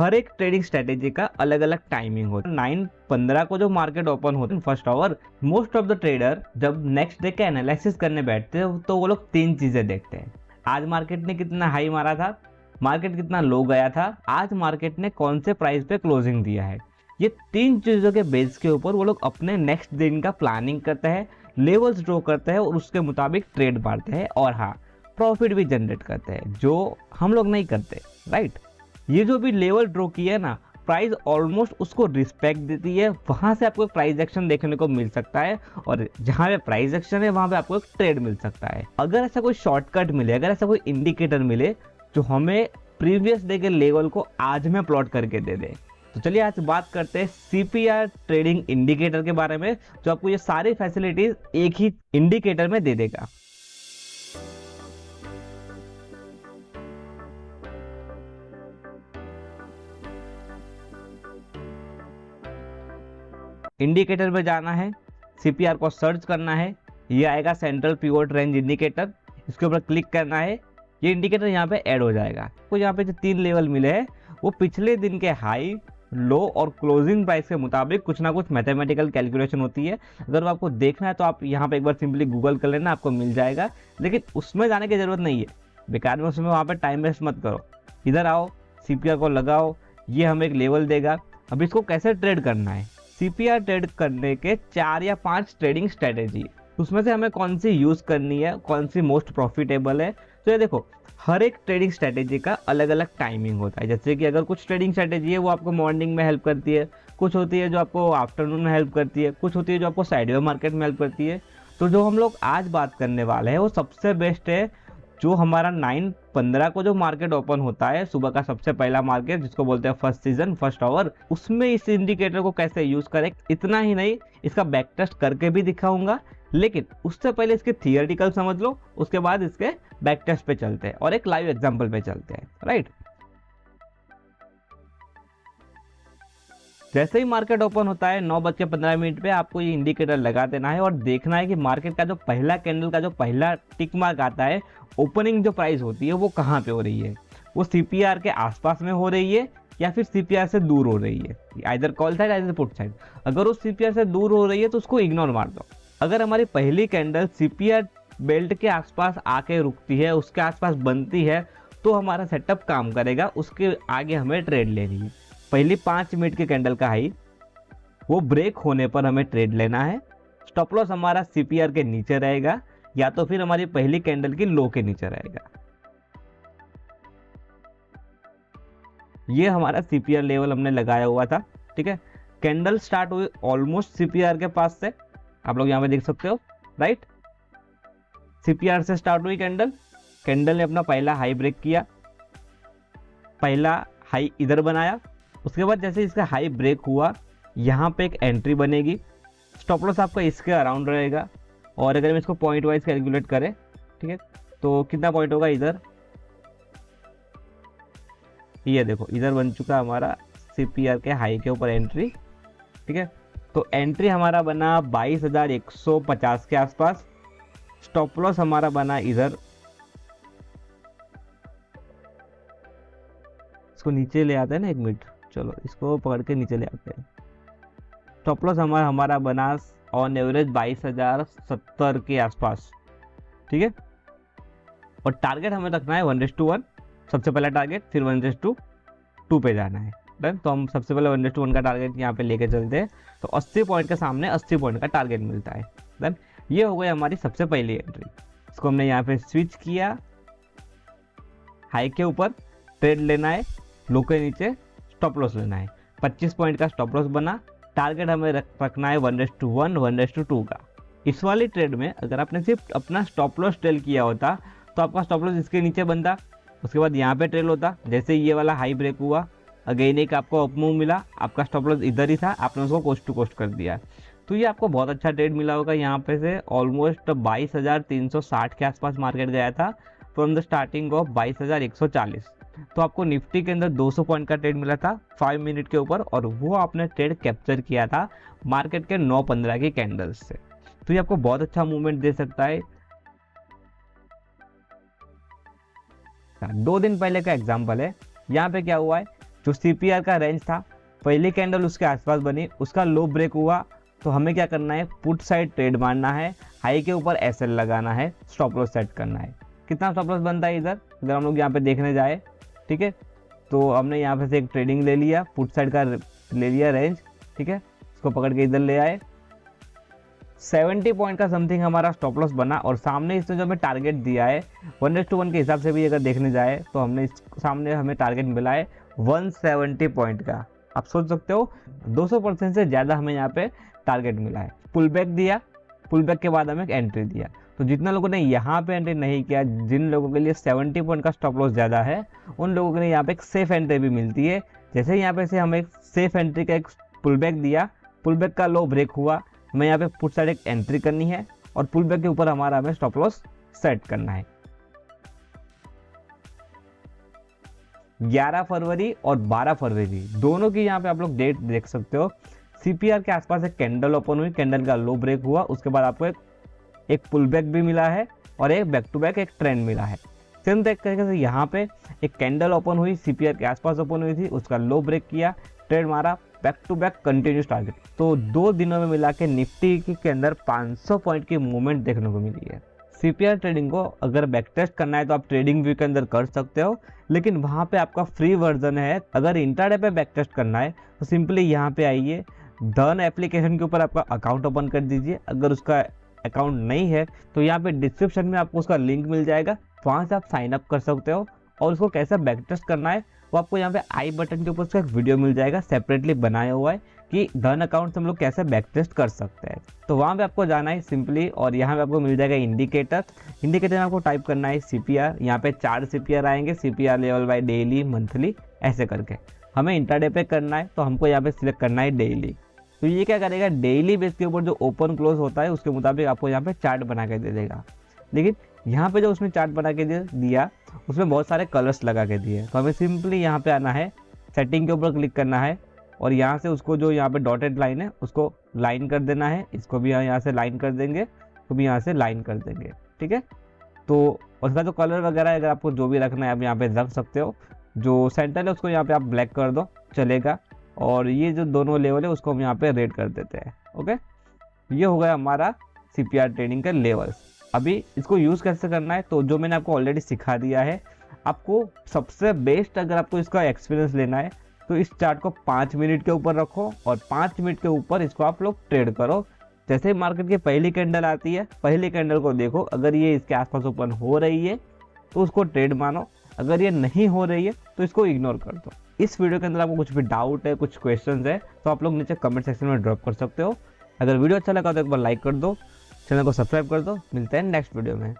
हर एक trading strategy का अलग अलग टाइमिंग होता है। 9:15 को जो मार्केट ओपन होता है first hour, most of the trader जब नेक्स्ट डे का एनालिसिस करने बैठते हैं तो वो लोग तीन चीजें देखते हैं। आज मार्केट ने कितना हाई मारा था, मार्केट कितना लो गया था, आज मार्केट ने कौन से प्राइस पे क्लोजिंग दिया है। ये तीन चीजों के बेस के ऊपर वो लोग अपने नेक्स्ट दिन का प्लानिंग करते हैं, लेवल्स ड्रॉ करते हैं और उसके मुताबिक ट्रेड मारते हैं और हाँ, प्रॉफिट भी जनरेट करते हैं, जो हम लोग नहीं करते, राइट। ये जो भी लेवल ड्रॉ किया है ना, प्राइस ऑलमोस्ट उसको रिस्पेक्ट देती है। वहां से आपको एक प्राइस एक्शन देखने को मिल सकता है और जहां पे प्राइस एक्शन है वहां पे आपको एक ट्रेड मिल सकता है। अगर ऐसा कोई शॉर्टकट मिले, अगर ऐसा कोई इंडिकेटर मिले जो हमें प्रीवियस डे के लेवल को आज में प्लॉट करके दे दे, तो चलिए आज बात करते हैं CPR ट्रेडिंग इंडिकेटर के बारे में, जो आपको ये सारी फैसिलिटीज एक ही इंडिकेटर में दे देगा। इंडिकेटर में जाना है, CPR को सर्च करना है, ये आएगा सेंट्रल पिवोट रेंज इंडिकेटर, इसके ऊपर क्लिक करना है, ये इंडिकेटर यहाँ पे ऐड हो जाएगा। तो यहाँ पे जो तीन लेवल मिले हैं वो पिछले दिन के हाई, लो और क्लोजिंग प्राइस के मुताबिक कुछ ना कुछ मैथमेटिकल कैलकुलेशन होती है। अगर वो आपको देखना है तो आप यहाँ पे एक बार सिंपली गूगल कर लेना, आपको मिल जाएगा। लेकिन उसमें जाने की जरूरत नहीं है, बेकार में उसमें वहाँ पे टाइम वेस्ट मत करो। इधर आओ, CPR को लगाओ, ये हमें एक लेवल देगा। अब इसको कैसे ट्रेड करना है, CPR ट्रेड करने के 4 या 5 ट्रेडिंग स्ट्रेटेजी, उसमें से हमें कौन सी यूज करनी है, कौन सी मोस्ट प्रॉफिटेबल है। तो ये देखो, हर एक ट्रेडिंग स्ट्रेटेजी का अलग अलग टाइमिंग होता है। जैसे कि अगर कुछ ट्रेडिंग स्ट्रेटेजी है वो आपको मॉर्निंग में हेल्प करती है, कुछ होती है जो आपको आफ्टरनून में हेल्प करती है, कुछ होती है जो आपको साइडवे मार्केट में हेल्प करती है। तो जो हम लोग आज बात करने वाले हैं वो सबसे बेस्ट है, जो हमारा 9:15 को जो मार्केट ओपन होता है, सुबह का सबसे पहला मार्केट जिसको बोलते हैं फर्स्ट सीजन, फर्स्ट आवर, उसमें इस इंडिकेटर को कैसे यूज करें। इतना ही नहीं, इसका बैक टेस्ट करके भी दिखाऊंगा, लेकिन उससे पहले इसके थियोरेटिकल समझ लो, उसके बाद इसके बैक टेस्ट पे चलते हैं और एक लाइव एग्जांपल पे चलते हैं, राइट। जैसे ही मार्केट ओपन होता है 9:15 पे आपको ये इंडिकेटर लगा देना है और देखना है कि मार्केट का जो पहला कैंडल का जो पहला टिक मार्क आता है, ओपनिंग जो प्राइस होती है वो कहाँ पे हो रही है, वो CPR के आसपास में हो रही है या फिर CPR से दूर हो रही है, either call side either put side. अगर वो CPR से दूर हो रही है तो उसको इग्नोर मार दो। अगर हमारी पहली कैंडल CPR बेल्ट के आसपास आके रुकती है, उसके आसपास बनती है, तो हमारा सेटअप काम करेगा, उसके आगे हमें ट्रेड लेनी है। पहली 5 मिनट के कैंडल का हाई वो ब्रेक होने पर हमें ट्रेड लेना है। स्टॉप लॉस हमारा CPR के नीचे रहेगा या तो फिर हमारी पहली कैंडल की लो के नीचे रहेगा। ये हमारा CPR लेवल हमने लगाया हुआ था, ठीक है। कैंडल स्टार्ट हुई ऑलमोस्ट CPR के पास से, आप लोग यहाँ पे देख सकते हो, राइट। CPR से स्टार्ट हुई कैंडल, कैंडल ने अपना पहला हाई ब्रेक किया, पहला हाई इधर बनाया। उसके बाद जैसे इसका हाई ब्रेक हुआ, यहाँ पे एक एंट्री बनेगी, स्टॉप लॉस आपका इसके अराउंड रहेगा। और अगर हम इसको पॉइंट वाइज कैलकुलेट करें, ठीक है, तो कितना पॉइंट होगा इधर, ये देखो इधर बन चुका हमारा CPR के हाई के ऊपर एंट्री, ठीक है। तो एंट्री हमारा बना 22,150 के आसपास, स्टॉप लॉस हमारा बना इधर, इसको नीचे ले आते हैं ना, एक मिनट, चलो इसको पकड़ के नीचे ले आते हैं। स्टॉप लॉस हमारा बना ऑन एवरेज 22,070 के आसपास, ठीक है। और टारगेट हमें रखना है 1:1, सबसे पहला टारगेट, फिर 1:2 पे जाना है, डन। तो हम सबसे पहले 1:1 का टारगेट यहाँ पे लेके चलते हैं, तो 80 पॉइंट के सामने 80 पॉइंट का टारगेट मिलता है, डन। ये हो गई हमारी सबसे पहली एंट्री। इसको हमने यहाँ पे स्विच किया, हाई के ऊपर ट्रेड लेना है, लो के नीचे स्टॉप लॉस लेना है। 25 पॉइंट का स्टॉप लॉस बना, टारगेट हमें रखना है 1:1, 1:2 का। इस वाली ट्रेड में अगर आपने सिर्फ अपना स्टॉप लॉस ट्रेल किया होता तो आपका स्टॉप लॉस इसके नीचे बनता, उसके बाद यहाँ पे ट्रेल होता। जैसे ये वाला हाई ब्रेक हुआ, अगेन एक आपको अप मूव मिला, आपका स्टॉप लॉस इधर ही था, आपने उसको कोस्ट टू कोस्ट कर दिया। तो ये आपको बहुत अच्छा ट्रेड मिला होगा। यहाँ पे से ऑलमोस्ट 22,360 के आसपास मार्केट गया था फ्रॉम द स्टार्टिंग ऑफ 22,140। तो आपको निफ्टी के अंदर 200 पॉइंट का ट्रेड मिला था 5 मिनट के ऊपर, और वो आपने ट्रेड कैप्चर किया था मार्केट के 9:15 की कैंडल्स से। तो ये आपको बहुत अच्छा मूवमेंट दे सकता है। 2 दिन पहले का एग्जाम्पल है, यहाँ पे क्या हुआ है, जो CPR का रेंज था, पहली कैंडल उसके आसपास बनी, उसका लो ब्रेक हुआ, तो हमें क्या करना है, पुट साइड ट्रेड मारना है, हाई के ऊपर SL लगाना है, स्टॉप लॉस सेट करना है। कितना स्टॉप लॉस बनता है इधर, अगर हम लोग यहाँ पे देखने जाए, ठीक है, तो हमने यहाँ पे से एक ट्रेडिंग ले लिया, पुट साइड का ले लिया रेंज, ठीक है, इसको पकड़ के इधर ले आए, 70 पॉइंट का समथिंग हमारा स्टॉप लॉस बना, और सामने इसने जो हमें टारगेट दिया है 1:1 के हिसाब से भी अगर देखने जाए तो हमने इस सामने हमें टारगेट मिला है 170 पॉइंट का। आप सोच सकते हो 200% से ज़्यादा हमें यहाँ पे टारगेट मिला है। पुल बैक दिया, पुल बैक के बाद हमें एक एंट्री दिया, तो जितना लोगों ने यहाँ पे एंट्री नहीं किया, जिन लोगों के लिए 70 पॉइंट का स्टॉप लॉस ज़्यादा है, उन लोगों के लिए यहाँ पे एक सेफ एंट्री भी मिलती है। जैसे यहाँ पे से हमें एक सेफ एंट्री का एक पुल बैक दिया, पुल बैक का लो ब्रेक हुआ, हमें यहाँ पे पुट साइड एक एंट्री करनी है, और पुल बैक के ऊपर हमारा हमें स्टॉप लॉस सेट करना है। 11 फरवरी और 12 फरवरी दोनों की यहाँ पे आप लोग डेट देख सकते हो। CPR के आसपास एक कैंडल ओपन हुई, कैंडल का लो ब्रेक हुआ, उसके बाद आपको एक पुल बैक भी मिला है और एक बैक टू बैक एक ट्रेंड मिला है। सेम तरीके से यहाँ पे एक कैंडल ओपन हुई, CPR के आसपास ओपन हुई थी, उसका लो ब्रेक किया, ट्रेंड मारा, back to back continuous target. तो 2 दिनों में मिला के निफ्टी के अंदर 500 पॉइंट की मूवमेंट देखने को मिली है। CPR ट्रेडिंग को अगर बैक टेस्ट करना है तो आप ट्रेडिंग व्यू के अंदर कर सकते हो, लेकिन वहाँ पे आपका फ्री वर्जन है। अगर इंट्राडे पे बैक टेस्ट करना है तो सिंपली यहाँ पे आइए, धन एप्लीकेशन के ऊपर आपका अकाउंट ओपन कर दीजिए। अगर उसका अकाउंट नहीं है तो यहाँ पे डिस्क्रिप्शन में आपको उसका लिंक मिल जाएगा, वहाँ से आप साइन अप कर सकते हो। और उसको कैसे बैक टेस्ट करना है वो आपको यहाँ पे आई बटन के ऊपर उसका एक वीडियो मिल जाएगा, सेपरेटली बनाया हुआ है कि धन अकाउंट से हम लोग कैसे बैक टेस्ट कर सकते हैं। तो वहाँ पे आपको जाना है सिंपली, और यहाँ पे आपको मिल जाएगा इंडिकेटर में आपको टाइप करना है CPR। यहाँ पे 4 CPR आएंगे, CPR level by daily, monthly, ऐसे करके। हमें इंट्राडे पे करना है तो हमको यहाँ पे सिलेक्ट करना है डेली। तो ये क्या करेगा, डेली बेस के ऊपर जो ओपन क्लोज होता है उसके मुताबिक आपको यहाँ पे चार्ट बना के दे देगा। लेकिन यहाँ पे जो उसने चार्ट बना के दिया उसमें बहुत सारे कलर्स लगा के दिए, तो हमें सिंपली यहाँ पे आना है, सेटिंग के ऊपर क्लिक करना है, और यहाँ से उसको जो यहाँ पे डॉटेड लाइन है उसको लाइन कर देना है। इसको भी यहाँ से लाइन कर देंगे, तो भी यहाँ से लाइन कर देंगे, ठीक है। तो उसका जो कलर वगैरह है, अगर आपको जो भी रखना है आप यहाँ पे रख सकते हो। जो सेंटर है उसको यहाँ पे आप ब्लैक कर दो, चलेगा। और ये जो दोनों लेवल है उसको हम यहाँ पे रेड कर देते हैं, ओके। ये हो गया हमारा CPR ट्रेडिंग के लेवल्स। अभी इसको यूज़ कैसे करना है तो जो मैंने आपको ऑलरेडी सिखा दिया है। आपको सबसे बेस्ट अगर आपको इसका एक्सपीरियंस लेना है तो इस चार्ट को 5 मिनट के ऊपर रखो, और 5 मिनट के ऊपर इसको आप लोग ट्रेड करो। जैसे ही मार्केट की पहली कैंडल आती है, पहली कैंडल को देखो, अगर ये इसके आसपास ओपन हो रही है तो उसको ट्रेड मानो, अगर ये नहीं हो रही है तो इसको इग्नोर कर दो। इस वीडियो के अंदर आपको कुछ भी डाउट है, कुछ क्वेश्चंस है, तो आप लोग नीचे कमेंट सेक्शन में ड्रॉप कर सकते हो। अगर वीडियो अच्छा लगा तो एक बार लाइक कर दो, चैनल को सब्सक्राइब कर दो। मिलते हैं नेक्स्ट वीडियो में।